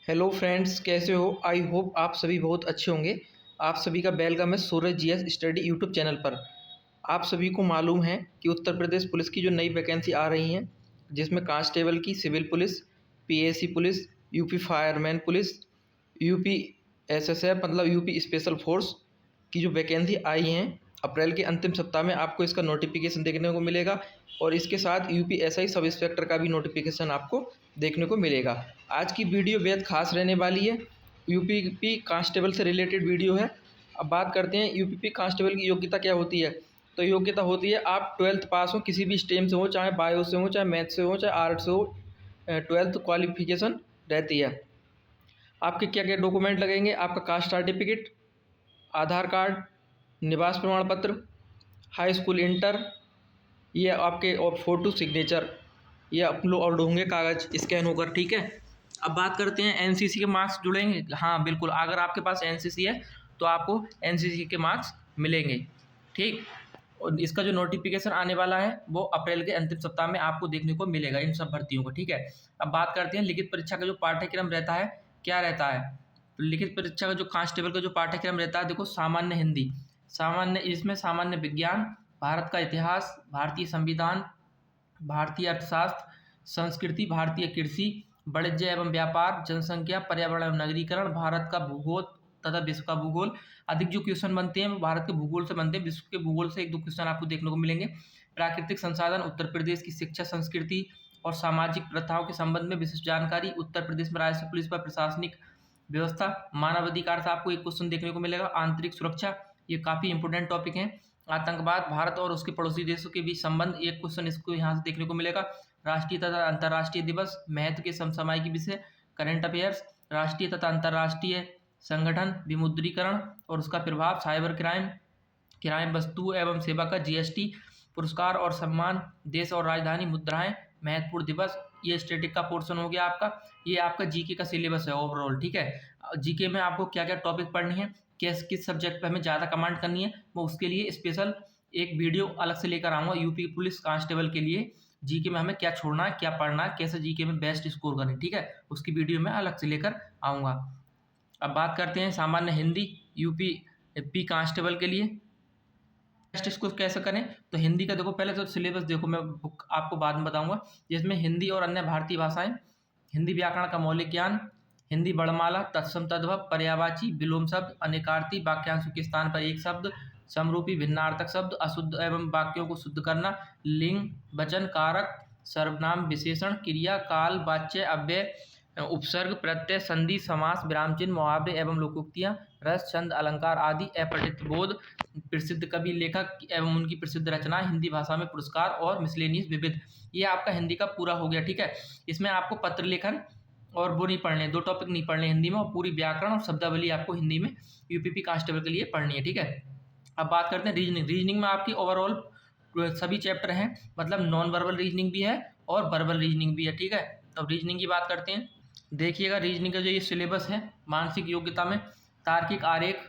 Hello friends, कैसे हो? I hope आप सभी बहुत अच्छे होंगे। आप सभी का वेलकम है सूरज जीएस स्टडी यूट्यूब चैनल पर। आप सभी को मालूम है कि उत्तर प्रदेश पुलिस की जो नई वैकेंसी आ रही हैं, जिसमें कांस्टेबल की, civil police, PAC police, UP fireman police, UP SSF मतलब यूपी स्पेशल फोर्स की जो वैकेंसी आई हैं, अप्रैल के अंतिम सप्ताह में आपको इसका नोटिफिकेशन देखने को मिलेगा। और इसके साथ यूपी एसआई सब इंस्पेक्टर का भी नोटिफिकेशन आपको देखने को मिलेगा। आज की वीडियो बेहद खास रहने वाली है। यूपी कांस्टेबल से रिलेटेड वीडियो है। अब बात करते हैं यूपी कांस्टेबल की योग्यता क्या होती है। तो योग्यता होती है, आप 12th पास हो, किसी भी स्ट्रीम से हो, चाहे बायो से हो, चाहे मैथ से हो, चाहे आर्ट से हो, 12th क्वालिफिकेशन रहती है। आपके क्या क्या डॉक्यूमेंट लगेंगे? आपका कास्ट सर्टिफिकेट, आधार कार्ड, निवास प्रमाण पत्र, हाई स्कूल इंटर, ये आपके और फ़ोटो सिग्नेचर, ये अपलोड होंगे कागज़ स्कैन होकर। ठीक है। अब बात करते हैं एनसीसी के मार्क्स जुड़ेंगे। हाँ बिल्कुल, अगर आपके पास एनसीसी है तो आपको एनसीसी के मार्क्स मिलेंगे। ठीक। और इसका जो नोटिफिकेशन आने वाला है वो अप्रैल के अंतिम सप्ताह में आपको देखने को मिलेगा इन सब भर्तियों को। ठीक है। अब बात करते हैं लिखित परीक्षा का जो पाठ्यक्रम रहता है, क्या रहता है। तो लिखित परीक्षा का जो कांस्टेबल का जो पाठ्यक्रम रहता है, देखो, सामान्य हिंदी, सामान्य, इसमें सामान्य विज्ञान, भारत का इतिहास, भारतीय संविधान, भारतीय अर्थशास्त्र, संस्कृति, भारतीय कृषि, वाणिज्य एवं व्यापार, जनसंख्या, पर्यावरण एवं नगरीकरण, भारत का भूगोल तथा विश्व का भूगोल। अधिक जो क्वेश्चन बनते हैं वो भारत के भूगोल से बनते हैं, विश्व के भूगोल से एक दो क्वेश्चन आपको देखने को मिलेंगे। प्राकृतिक संसाधन, उत्तर प्रदेश की शिक्षा, संस्कृति और सामाजिक प्रथाओं के संबंध में विशिष्ट जानकारी, उत्तर प्रदेश में राजस्व पुलिस पर प्रशासनिक व्यवस्था, मानव अधिकार से आपको एक क्वेश्चन देखने को मिलेगा। आंतरिक सुरक्षा, ये काफ़ी इंपोर्टेंट टॉपिक है। आतंकवाद, भारत और उसके पड़ोसी देशों के बीच संबंध, एक क्वेश्चन इसको यहाँ से देखने को मिलेगा। राष्ट्रीय तथा अंतर्राष्ट्रीय दिवस, महत्व के समसामयिक विषय, करंट अफेयर्स, राष्ट्रीय तथा अंतर्राष्ट्रीय संगठन, विमुद्रीकरण और उसका प्रभाव, साइबर क्राइम, क्राइम, वस्तु एवं सेवा कर, जीएसटी, पुरस्कार और सम्मान, देश और राजधानी मुद्राएं, महत्वपूर्ण दिवस। ये स्टैटिक का पोर्शन हो गया आपका। ये आपका जीके का सिलेबस है ओवरऑल। ठीक है। जीके में आपको क्या क्या टॉपिक पढ़नी है, किस सब्जेक्ट पे हमें ज़्यादा कमांड करनी है, मैं उसके लिए स्पेशल एक वीडियो अलग से लेकर आऊँगा। यूपी पुलिस कांस्टेबल के लिए जीके में हमें क्या छोड़ना है, क्या पढ़ना है, कैसे जीके में बेस्ट स्कोर करें। ठीक है। उसकी वीडियो मैं अलग से लेकर आऊँगा। अब बात करते हैं सामान्य हिंदी यूपी कांस्टेबल के लिए टेस्ट इसको कैसे करें। तो हिंदी का देखो, पहले तो सिलेबस देखो, मैं बुक आपको बाद में बताऊंगा, जिसमें हिंदी और अन्य भारतीय भाषाएं, हिंदी व्याकरण का मौलिक ज्ञान, हिंदी वर्णमाला, तत्सम तद्भव, पर्यायवाची, विलोम शब्द, अनेकार्थी, वाक्यांशों के स्थान पर एक शब्द, समरूपी, भिन्नार्थक शब्द, अशुद्ध एवं वाक्यों को शुद्ध करना, लिंग, वचन, कारक, सर्वनाम, विशेषण, क्रिया, काल, वाच्य, अव्यय, उपसर्ग, प्रत्यय, संधि, समास, विराम चिन्ह, मुहावरे एवं लोकोक्तियां, रस, छंद, अलंकार आदि, अपठित बोध, प्रसिद्ध कवि, लेखक एवं उनकी प्रसिद्ध रचनाएं, हिंदी भाषा में पुरस्कार और मिसलेनियस विविध। ये आपका हिंदी का पूरा हो गया। ठीक है। इसमें आपको पत्र लेखन और वो नहीं पढ़ने, दो टॉपिक नहीं पढ़ने हिंदी में, और पूरी व्याकरण और शब्दावली आपको हिंदी में यूपीपी कांस्टेबल के लिए पढ़नी है। ठीक है। अब बात करते हैं रीजनिंग। रीजनिंग में आपकी ओवरऑल सभी चैप्टर हैं, मतलब नॉन वर्बल रीजनिंग भी है और वर्बल रीजनिंग भी है। ठीक है। अब रीजनिंग की बात करते हैं। देखिएगा, रीजनिंग का जो ये सिलेबस है, मानसिक योग्यता में तार्किक आरेख,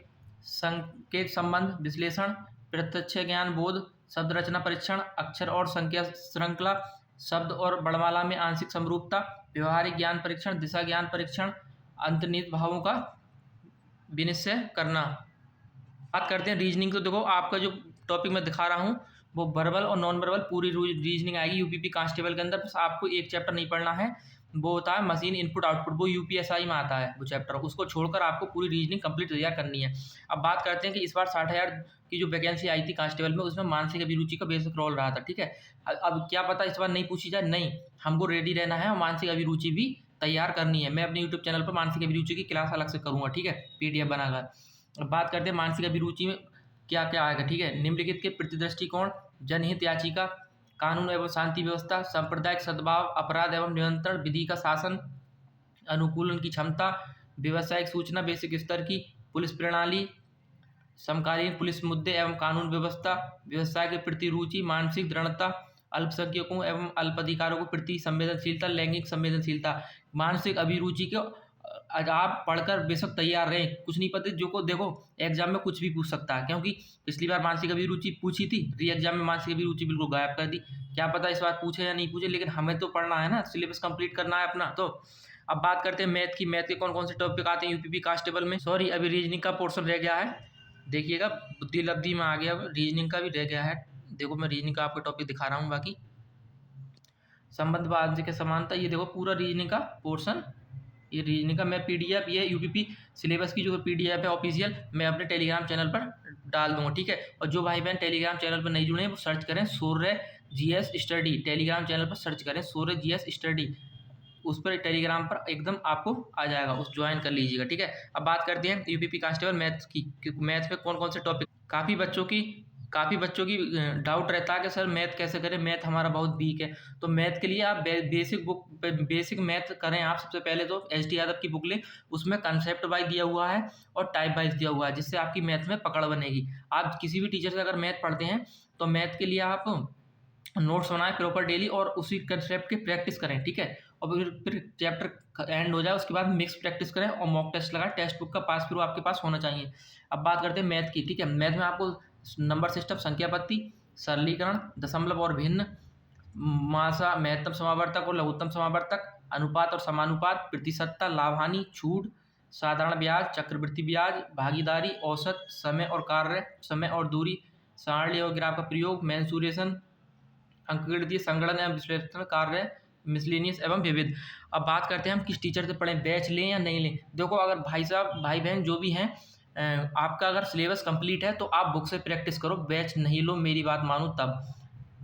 संकेत संबंध, विश्लेषण, प्रत्यक्ष ज्ञान बोध, शब्द रचना परीक्षण, अक्षर और संख्या श्रृंखला, शब्द और वर्णमाला में आंशिक समरूपता, व्यवहारिक ज्ञान परीक्षण, दिशा ज्ञान परीक्षण, अंतर्निहित भावों का विनिश्चय करना। बात करते हैं रीजनिंग। तो देखो, आपका जो टॉपिक मैं दिखा रहा हूँ वो वर्बल और नॉन वर्बल पूरी रीजनिंग आएगी यूपीपी कांस्टेबल के अंदर। बस आपको एक चैप्टर नहीं पढ़ना है, वो होता है मशीन इनपुट आउटपुट, वो यूपीएसआई में आता है वो चैप्टर, उसको छोड़कर आपको पूरी रीजनिंग कंप्लीट तैयार करनी है। अब बात करते हैं कि इस बार 60,000 की जो वैकेंसी आई थी कांस्टेबल में, उसमें मानसिक अभिरुचि का बेसिक रोल रहा था। ठीक है। अब क्या पता इस बार नहीं पूछी जाए, नहीं, हमको रेडी रहना है और मानसिक अभिरुचि भी तैयार करनी है। मैं अपने यूट्यूब चैनल पर मानसिक अभिरुचि की क्लास अलग से करूँगा। ठीक है, पीडीएफ बनाकर। अब बात करते हैं मानसिक अभिरुचि में क्या क्या आएगा। ठीक है। निम्नलिखित के प्रति दृष्टिकोण, जनहित याचिका, कानून एवं शांति व्यवस्था, सांप्रदायिक सद्भाव, अपराध एवं नियंत्रण, विधि का शासन, अनुकूलन की क्षमता, व्यावसायिक सूचना बेसिक स्तर की, पुलिस प्रणाली, समकालीन पुलिस मुद्दे एवं कानून व्यवस्था, व्यवसाय के प्रति रुचि, मानसिक दृढ़ता, अल्पसंख्यकों एवं अल्पाधिकारों के प्रति संवेदनशीलता, लैंगिक संवेदनशीलता। मानसिक अभिरुचि को आप पढ़कर बेशक तैयार रहें, कुछ नहीं पता जो को देखो, एग्जाम में कुछ भी पूछ सकता है, क्योंकि पिछली बार मानसिक अभिरुचि पूछी थी, री एग्जाम में मानसिक अभिरुचि बिल्कुल गायब कर दी। क्या पता इस बार पूछे या नहीं पूछे, लेकिन हमें तो पढ़ना है ना, सिलेबस कंप्लीट करना है अपना। तो अब बात करते हैं मैथ की। मैथ के कौन कौन से टॉपिक आते हैं यूपीपी कांस्टेबल में। सॉरी, अभी रीजनिंग का पोर्शन रह गया है। देखिएगा, बुद्धि लब्धि में आ गया, अब रीजनिंग का भी रह गया है। देखो, मैं रीजनिंग का आपको टॉपिक दिखा रहा हूँ। बाकी संबंध वाक्य के समानता, ये देखो पूरा रीजनिंग का पोर्शन, ये रीजनिंग का मैं पीडीएफ, ये यूपीपी सिलेबस की जो पीडीएफ है ऑफिशियल, मैं अपने टेलीग्राम चैनल पर डाल दूंगा, ठीक है। और जो भाई बहन टेलीग्राम चैनल पर नहीं जुड़े हैं वो सर्च करें सूर्य जीएस स्टडी, टेलीग्राम चैनल पर सर्च करें सूर्य जीएस स्टडी, उस पर टेलीग्राम पर एकदम आपको आ जाएगा, उस ज्वाइन कर लीजिएगा, ठीक है। अब बात करते हैं यूपीपी कांस्टेबल मैथ्स की। मैथ्स में कौन कौन से टॉपिक, काफ़ी बच्चों की डाउट रहता है कि सर मैथ कैसे करें, मैथ हमारा बहुत वीक है। तो मैथ के लिए आप बेसिक मैथ करें। आप सबसे पहले तो एस डी यादव की बुक लें, उसमें कंसेप्ट वाइज दिया हुआ है और टाइप वाइज दिया हुआ है, जिससे आपकी मैथ में पकड़ बनेगी। आप किसी भी टीचर से अगर मैथ पढ़ते हैं तो मैथ के लिए आप नोट्स बनाएं प्रॉपर डेली और उसी कंसेप्ट की प्रैक्टिस करें, ठीक है। और फिर चैप्टर एंड हो जाए उसके बाद मिक्स प्रैक्टिस करें और मॉक टेस्ट लगाएं। टेक्स्ट बुक का पास थ्रू आपके पास होना चाहिए। अब बात करते हैं मैथ की, ठीक है। मैथ में आपको नंबर सिस्टम, संख्या पत्ती, सरलीकरण, दशमलव और भिन्न, मासा, महत्तम समावर्तक और लघुत्तम समावर्तक, अनुपात और समानुपात, प्रतिशतता, लाभ हानि, छूट, साधारण ब्याज, चक्रवृद्धि ब्याज, भागीदारी, औसत, समय और कार्य, समय और दूरी, सारणी और ग्राफ का प्रयोग, मेंसुरेशन, अंकगणितीय संगणन एवं विश्लेषण कार्य, मिसलेनियस एवं विविध। अब बात करते हैं हम किस टीचर से पढ़ें, बैच लें या नहीं लें। देखो, अगर भाई बहन जो भी हैं, आपका अगर सिलेबस कंप्लीट है तो आप बुक से प्रैक्टिस करो, बैच नहीं लो, मेरी बात मानो तब।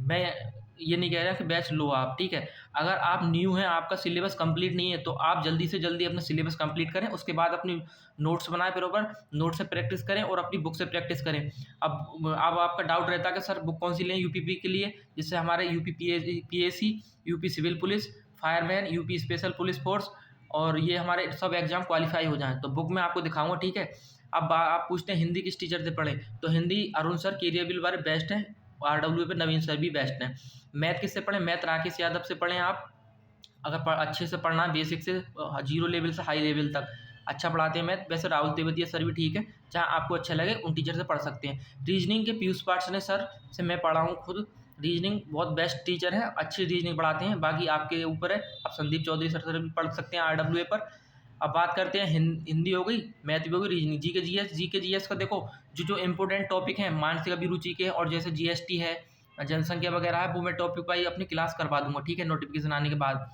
मैं ये नहीं कह रहा कि बैच लो आप, ठीक है। अगर आप न्यू हैं, आपका सिलेबस कंप्लीट नहीं है, तो आप जल्दी से जल्दी अपना सिलेबस कंप्लीट करें, उसके बाद अपनी नोट्स बनाएं प्रॉपर, नोट से प्रैक्टिस करें और अपनी बुक से प्रैक्टिस करें। अब आपका डाउट रहता है कि सर बुक कौन सी लें यूपीपी के लिए, जिससे हमारे UP PAC, UP civil police, fireman, UP special police force और ये हमारे सब एग्जाम क्वालिफाई हो जाएँ। तो बुक मैं आपको दिखाऊंगा, ठीक है। अब आप पूछते हैं हिंदी किस टीचर से पढ़ें, तो हिंदी अरुण सर केरियबिल वाले बेस्ट हैं, आरडब्ल्यू पे नवीन सर भी बेस्ट हैं। मैथ किससे पढ़ें, मैथ राकेश यादव से पढ़ें। आप अगर अच्छे से पढ़ना है, बेसिक से 0 लेवल से हाई लेवल तक अच्छा पढ़ाते हैं मैथ। वैसे राहुल तेवतिया सर भी ठीक है, जहाँ आपको अच्छा लगे उन टीचर से पढ़ सकते हैं। रीजनिंग के पीयूष पाठशाला सर से मैं पढ़ा हूँ खुद, रीजनिंग बहुत बेस्ट टीचर है, अच्छी रीजनिंग पढ़ाते हैं। बाकी आपके ऊपर है, आप संदीप चौधरी सर से भी पढ़ सकते हैं आरडब्ल्यू पर। अब बात करते हैं हिंदी हो गई, मैथ भी हो गई, रीजनिंग, जीके जीएस का देखो जो इंपॉर्टेंट टॉपिक हैं मानसिक अभिरुचि के, और जैसे जीएसटी है, जनसंख्या वगैरह है, वो मैं टॉपिक वाइज अपनी क्लास करवा दूंगा, ठीक है, नोटिफिकेशन आने के बाद।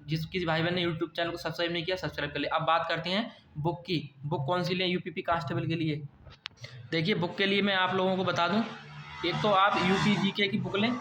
जिस किसी भाई बहन ने यूट्यूब चैनल को सब्सक्राइब नहीं किया, सब्सक्राइब कर ले। अब बात करते हैं बुक की। बुक कौन सी लें यूपीपी कांस्टेबल के लिए। देखिए, बुक के लिए मैं आप लोगों को बता दूं, एक तो आप यूपी जीके की बुक लें।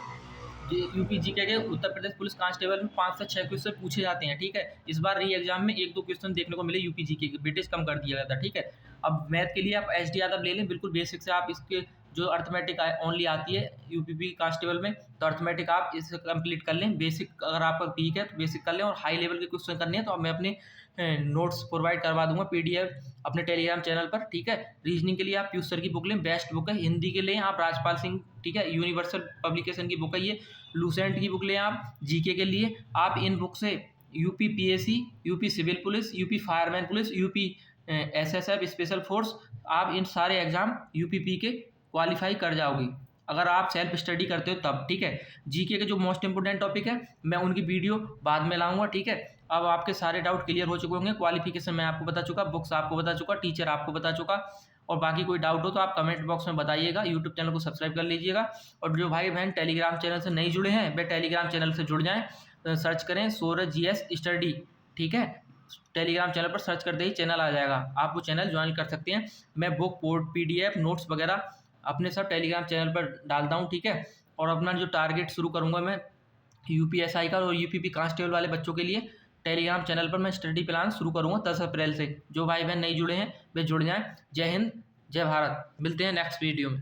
यूपी जीके के उत्तर प्रदेश पुलिस कांस्टेबल में 5 से 6 क्वेश्चन पूछे जाते हैं, ठीक है। इस बार री एग्जाम में 1-2 क्वेश्चन देखने को मिले यूपी जीके के, वेटेज कम कर दिया गया था, ठीक है। अब मैथ के लिए आप एस डी यादव ले लें, बिल्कुल बेसिक से। आप इसके जो अर्थमेटिक ओनली आती है यूपीपी कांस्टेबल में, तो अर्थमेटिक आप इसे कंप्लीट कर लें। बेसिक अगर आपका वीक है तो बेसिक कर लें, और हाई लेवल के क्वेश्चन करने हैं तो मैं अपने नोट्स प्रोवाइड करवा दूंगा पीडीएफ अपने टेलीग्राम चैनल पर, ठीक है। रीजनिंग के लिए आप पीयूष सर की बुक लें, बेस्ट बुक है। हिंदी के लिए आप राजपाल सिंह, ठीक है, यूनिवर्सल पब्लिकेशन की बुक है ये। लूसेंट की बुक लें आप जीके के लिए। आप इन बुक से UP PAC, UP civil police, UP fireman police, UP SSF special force, आप इन सारे एग्जाम यूपीपी के क्वालिफाई कर जाओगे अगर आप सेल्फ स्टडी करते हो तब, ठीक है। जीके के जो मोस्ट इंपोर्टेंट टॉपिक है मैं उनकी वीडियो बाद में लाऊंगा, ठीक है। अब आपके सारे डाउट क्लियर हो चुके होंगे। क्वालिफिकेशन मैं आपको बता चुका, बुक्स आपको बता चुका, टीचर आपको बता चुका, और बाकी कोई डाउट हो तो आप कमेंट बॉक्स में बताइएगा। यूट्यूब चैनल को सब्सक्राइब कर लीजिएगा, और जो भाई बहन टेलीग्राम चैनल से नहीं जुड़े हैं वे टेलीग्राम चैनल से जुड़ जाएँ। सर्च करें सूरज जीएस स्टडी, ठीक है, टेलीग्राम चैनल पर सर्च करते ही चैनल आ जाएगा, आप वो चैनल ज्वाइन कर सकते हैं। मैं बुक, पीडीएफ, नोट्स वगैरह अपने सब टेलीग्राम चैनल पर डालता हूँ, ठीक है। और अपना जो टारगेट शुरू करूँगा मैं यूपीएसआई का और यूपीपी कांस्टेबल वाले बच्चों के लिए, टेलीग्राम चैनल पर मैं स्टडी प्लान शुरू करूँगा 10 अप्रैल से। जो भाई बहन नहीं जुड़े हैं वे जुड़ जाएँ। जय हिंद, जय भारत। मिलते हैं नेक्स्ट वीडियो में।